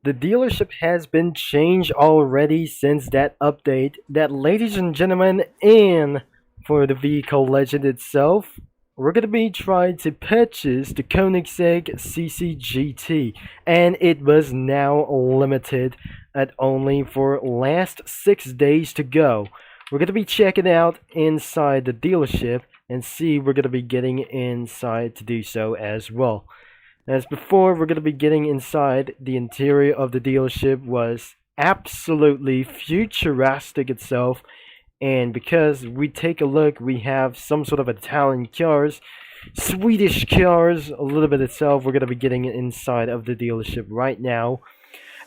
The dealership has been changed already since that update. That, ladies and gentlemen, and for the vehicle legend itself, we're gonna be trying to purchase the Koenigsegg CCGT, and it was now limited at only for last 6 days to go. We're gonna be checking out inside the dealership and see we're gonna be getting inside to do so as well. As before, we're going to be getting inside. The interior of the dealership was absolutely futuristic itself, and because we take a look, we have some sort of Italian cars, Swedish cars, a little bit itself. We're going to be getting inside of the dealership right now.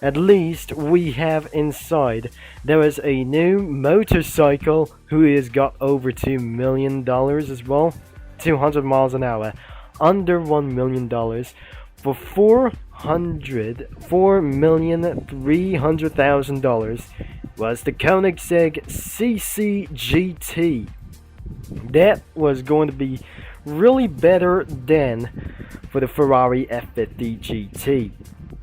At least we have inside. There is a new motorcycle who has got over $2 million as well, 200 miles an hour. Under $1 million for $4,300,000 was the Koenigsegg CCGT. That was going to be really better than for the Ferrari F50 GT.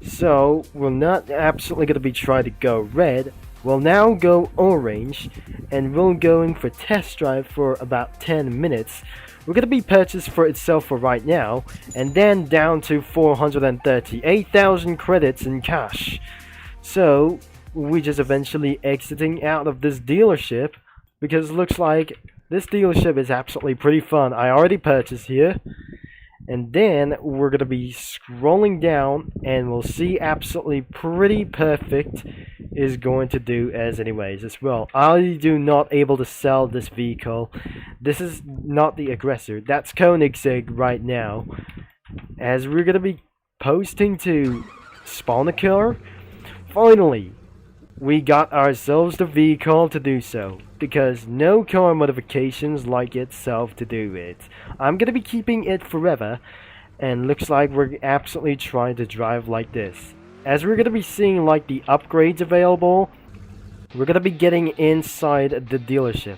So we're not absolutely going to be trying to go red. We'll now go orange, and we're going for test drive for about 10 minutes. We're going to be purchased for itself for right now, and then down to 438,000 credits in cash. So we just eventually exiting out of this dealership, because it looks like this dealership is absolutely pretty fun. I already purchased here, and then we're going to be scrolling down, and we'll see absolutely pretty perfect is going to do as anyways as well. I do not able to sell this vehicle. This is not the aggressor. That's Koenigsegg right now. As we're going to be posting to spawn a car, finally we got ourselves the vehicle to do so, because no car modifications like itself to do it. I'm going to be keeping it forever, and looks like we're absolutely trying to drive like this. As we're going to be seeing like the upgrades available, we're going to be getting inside the dealership.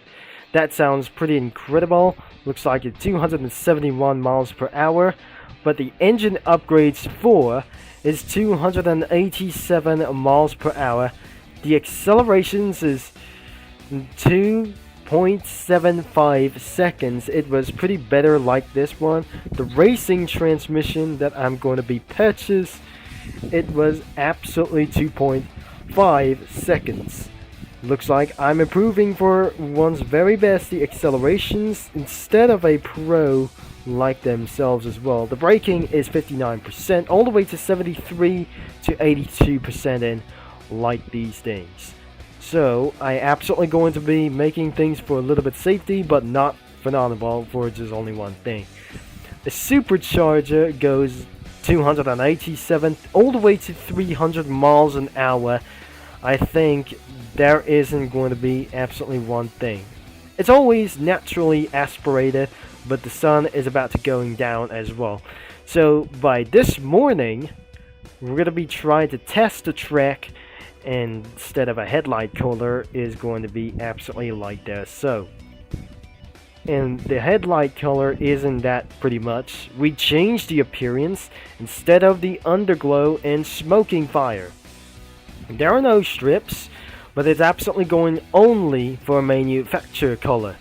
That sounds pretty incredible. Looks like it's 271 miles per hour, but the engine upgrades for is 287 miles per hour. The accelerations is 2.75 seconds. It was pretty better like this one. The racing transmission that I'm going to be purchased, it was absolutely 2.5 seconds. Looks like I'm improving for one's very best. The accelerations instead of a pro like themselves as well. The braking is 59%, all the way to 73 to 82% in like these things. So I absolutely going to be making things for a little bit safety, but not phenomenal for just only one thing. The supercharger goes 287 all the way to 300 miles an hour. I think there isn't going to be absolutely one thing. It's always naturally aspirated, but the sun is about to going down as well. So by this morning, we're going to be trying to test the track, and instead of a headlight color is going to be absolutely like this. So, and the headlight color isn't that pretty much. We changed the appearance instead of the underglow and smoking fire. There are no strips, but it's absolutely going only for a manufacturer color.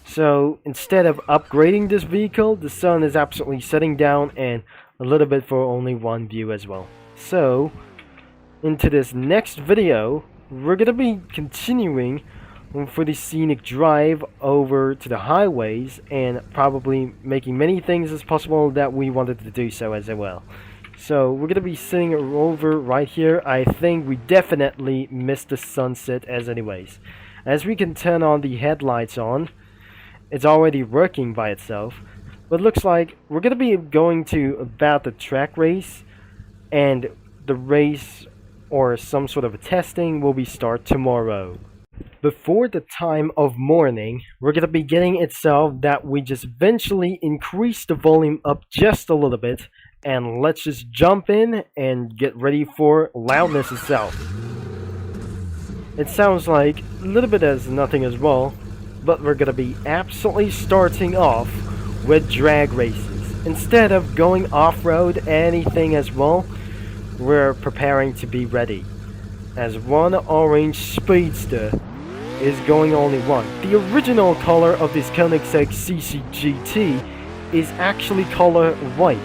So instead of upgrading this vehicle, the sun is absolutely setting down, and a little bit for only one view as well. So into this next video, we're going to be continuing for the scenic drive over to the highways, and probably making many things as possible that we wanted to do so as well. So we're going to be sitting over right here. I think we definitely missed the sunset as anyways. As we can turn on the headlights on, it's already working by itself. But it looks like we're going to be going to about the track race, and the race or some sort of a testing will be start tomorrow. Before the time of morning, we're going to be getting itself that we just eventually increase the volume up just a little bit, and let's just jump in and get ready for loudness itself. It sounds like a little bit as nothing as well, but we're going to be absolutely starting off with drag races. Instead of going off-road anything as well, we're preparing to be ready, as one orange speedster is going only one. The original color of this Koenigsegg CCGT is actually color white,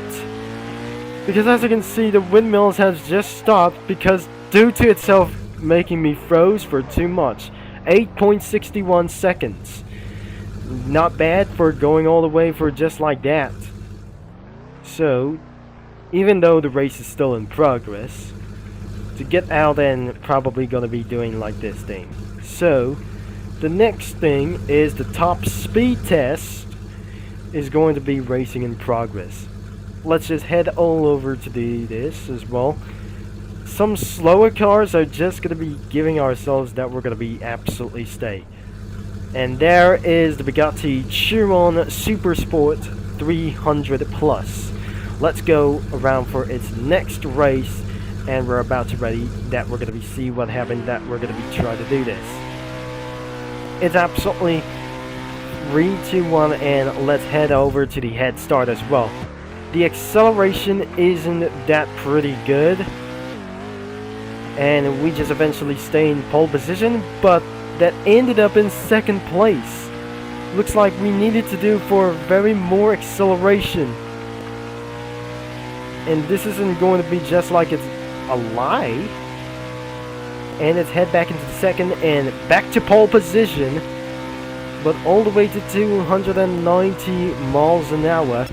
because as you can see, the windmills has just stopped because due to itself making me froze for too much. 8.61 seconds. Not bad for going all the way for just like that. So, even though the race is still in progress, to get out and probably gonna be doing like this thing. So, the next thing is the top speed test is going to be racing in progress. Let's just head all over to this as well. Some slower cars are just gonna be giving ourselves that we're gonna be absolutely stay. And there is the Bugatti Chiron Super Sport 300 Plus. Let's go around for its next race, and we're about to ready that we're gonna be see what happened, that we're gonna be trying to do this. It's absolutely 3, 2, 1, and let's head over to the head start as well. The acceleration isn't that pretty good, and we just eventually stay in pole position, but that ended up in second place. Looks like we needed to do for very more acceleration, and this isn't going to be just like it's a lie. And let's head back into the second and back to pole position, but all the way to 290 miles an hour.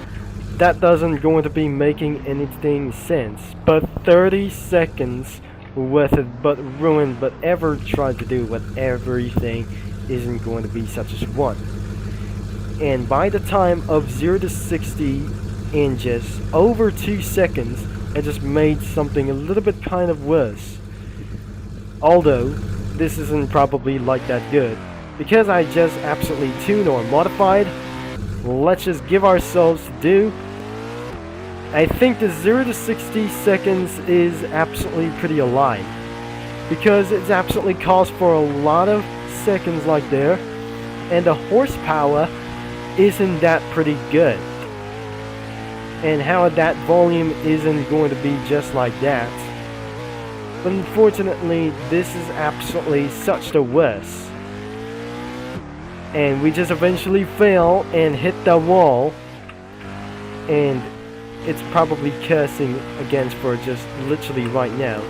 That doesn't going to be making anything sense, but 30 seconds with it, but ruined, but ever tried to do with everything isn't going to be such as one. And by the time of 0 to 60 in just over 2 seconds, I just made something a little bit kind of worse. Although this isn't probably like that good, because I just absolutely tuned or modified. Let's just give ourselves to do. I think the 0 to 60 seconds is absolutely pretty alive, because it's absolutely calls for a lot of seconds like there, and the horsepower isn't that pretty good, and how that volume isn't going to be just like that. But unfortunately, this is absolutely such the worst, and we just eventually fail and hit the wall, and it's probably cursing against for just literally right now.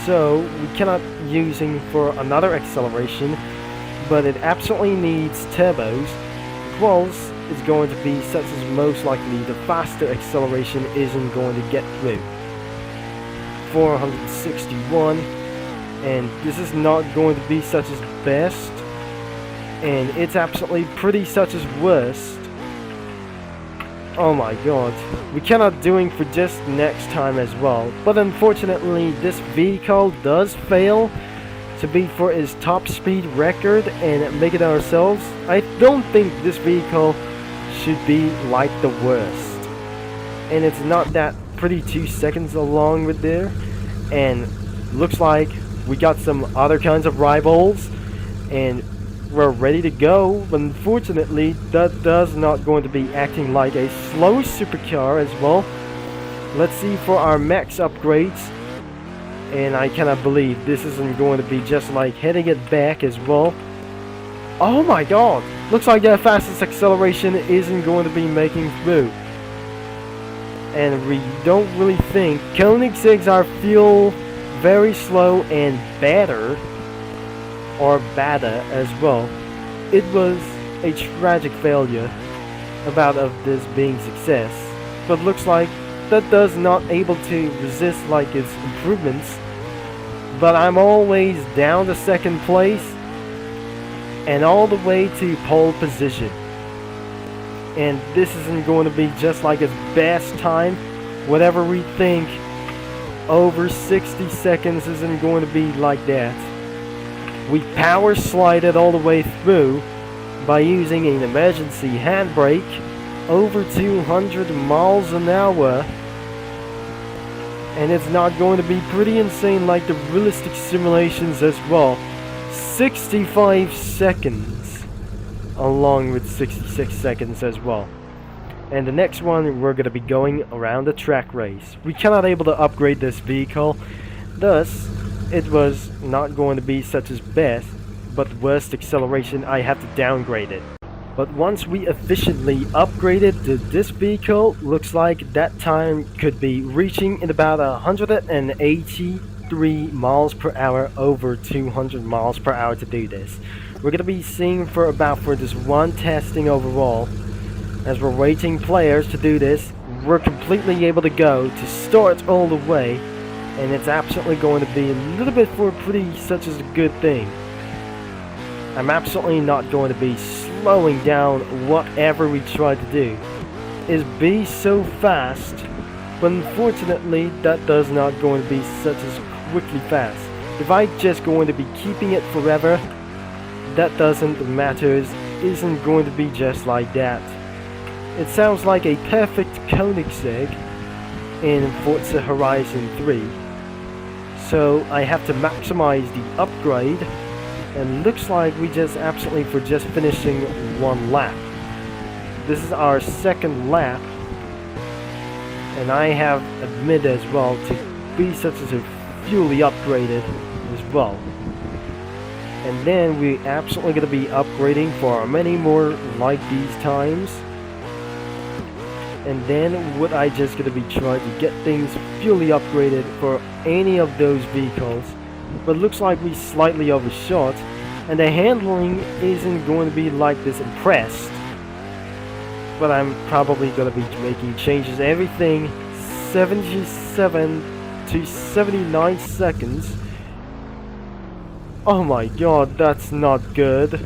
So we cannot using for another acceleration, but it absolutely needs turbos. Quals is going to be such as most likely the faster acceleration isn't going to get through. 461, and this is not going to be such as best, and it's absolutely pretty such as worst. Oh my god, we cannot doing for just next time as well, but unfortunately this vehicle does fail to beat for its top speed record and make it ourselves. I don't think this vehicle should be like the worst, and it's not that pretty 2 seconds along with there, and looks like we got some other kinds of rivals and we're ready to go, but unfortunately that does not going to be acting like a slow supercar as well. Let's see for our max upgrades, and I cannot believe this isn't going to be just like heading it back as well. Oh my god, looks like the fastest acceleration isn't going to be making through, and we don't really think Koenigsegg's are feel very slow and better or badder as well. It was a tragic failure about of this being success, but looks like that does not able to resist like its improvements. But I'm always down to second place and all the way to pole position, and this isn't going to be just like its best time. Whatever we think, over 60 seconds isn't going to be like that. We power slided all the way through by using an emergency handbrake over 200 miles an hour, and it's not going to be pretty insane like the realistic simulations as well. 65 seconds along with 66 seconds as well. And the next one, we're gonna be going around a track race. We cannot able to upgrade this vehicle, thus it was not going to be such as best, but worst acceleration, I have to downgrade it. But once we efficiently upgraded this vehicle, looks like that time could be reaching in about 183 miles per hour over 200 miles per hour to do this. We're gonna be seeing for this one testing overall. As we're waiting players to do this, we're completely able to go to start all the way, and it's absolutely going to be a little bit for pretty such as a good thing. I'm absolutely not going to be slowing down whatever we try to do. Is be so fast, but unfortunately that does not going to be such as quickly fast. If I just going to be keeping it forever, that doesn't matter, isn't going to be just like that. It sounds like a perfect Koenigsegg in Forza Horizon 3. So I have to maximize the upgrade, and looks like we just absolutely for just finishing one lap. This is our second lap, and I have admitted as well to be such as a fully upgraded as well. And then we absolutely going to be upgrading for many more like these times. And then what I just going to be trying to get things fully upgraded for any of those vehicles. But looks like we slightly overshot, and the handling isn't going to be like this impressed. But I'm probably going to be making changes. Everything 77 to 79 seconds. Oh my god, that's not good.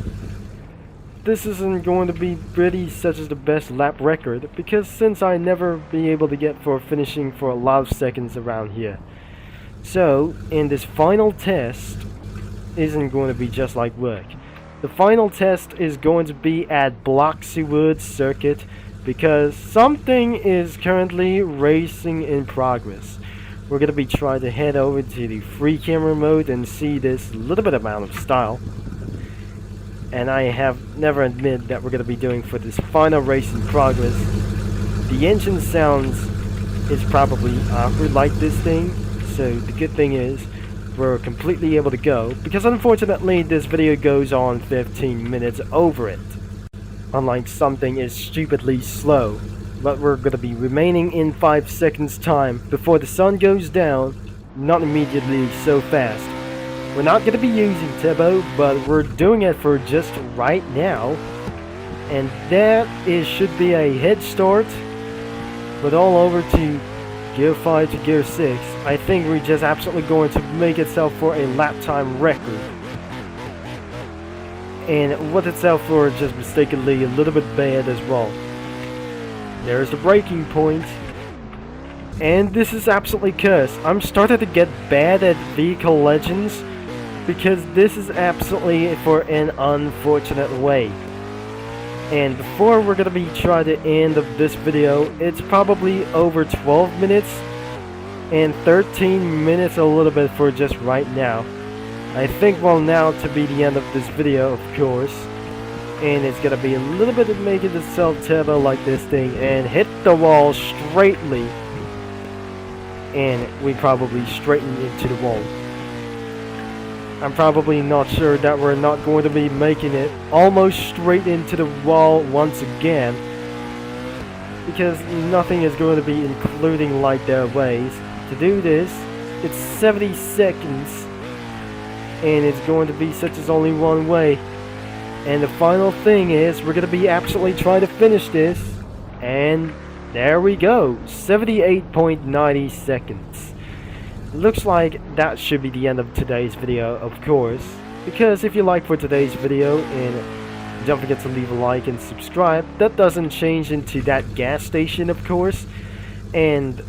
This isn't going to be pretty such as the best lap record, because since I never be able to get for finishing for a lot of seconds around here. So in this final test isn't going to be just like work. The final test is going to be at Bloxywood Circuit, because something is currently racing in progress. We're going to be trying to head over to the free camera mode and see this little bit amount of style. And I have never admitted that we're going to be doing for this final race in progress. The engine sounds is probably awkward like this thing, so the good thing is we're completely able to go, because unfortunately this video goes on 15 minutes over it. Unlike something is stupidly slow, but we're going to be remaining in 5 seconds time before the sun goes down, not immediately so fast. We're not going to be using turbo, but we're doing it for just right now. And that should be a head start. But all over to gear 5 to gear 6. I think we're just absolutely going to make itself for a lap time record. And what itself for just mistakenly a little bit bad as well. There's the braking point. And this is absolutely cursed. I'm starting to get bad at vehicle legends, because this is absolutely for an unfortunate way. And before we're gonna be trying to end of this video, it's probably over 12 minutes and 13 minutes a little bit for just right now. I think well now to be the end of this video, of course. And it's gonna be a little bit of making itself turbo like this thing and hit the wall straightly. And we probably straighten into the wall. I'm probably not sure that we're not going to be making it almost straight into the wall once again, because nothing is going to be including like their ways. To do this, it's 70 seconds, and it's going to be such as only one way. And the final thing is, we're going to be absolutely trying to finish this, and there we go, 78.90 seconds. Looks like that should be the end of today's video, of course, because if you like for today's video, and don't forget to leave a like and subscribe. That doesn't change into that gas station, of course. And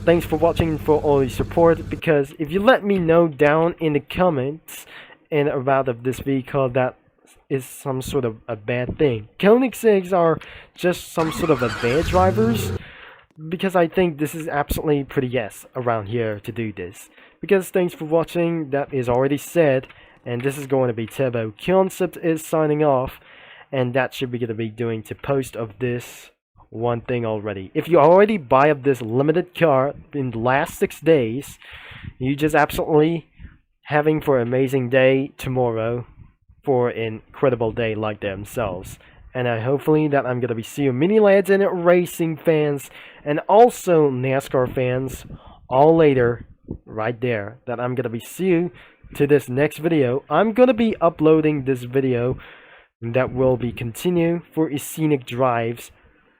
thanks for watching, for all your support, because if you let me know down in the comments and about of this vehicle that is some sort of a bad thing. Koenigseggs are just some sort of a bad drivers, because I think this is absolutely pretty yes around here to do this. Because thanks for watching, that is already said, and this is going to be Turbo Concept is signing off, and that should be going to be doing to post of this one thing already. If you already buy up this limited car in the last 6 days, you just absolutely having for an amazing day tomorrow for an incredible day like themselves. And hopefully that I'm gonna be seeing mini lads and racing fans and also NASCAR fans all later right there that I'm gonna be seeing to this next video. I'm gonna be uploading this video that will be continue for scenic drives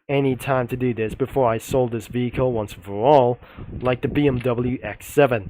any time to do this before I sold this vehicle once and for all, like the BMW X7.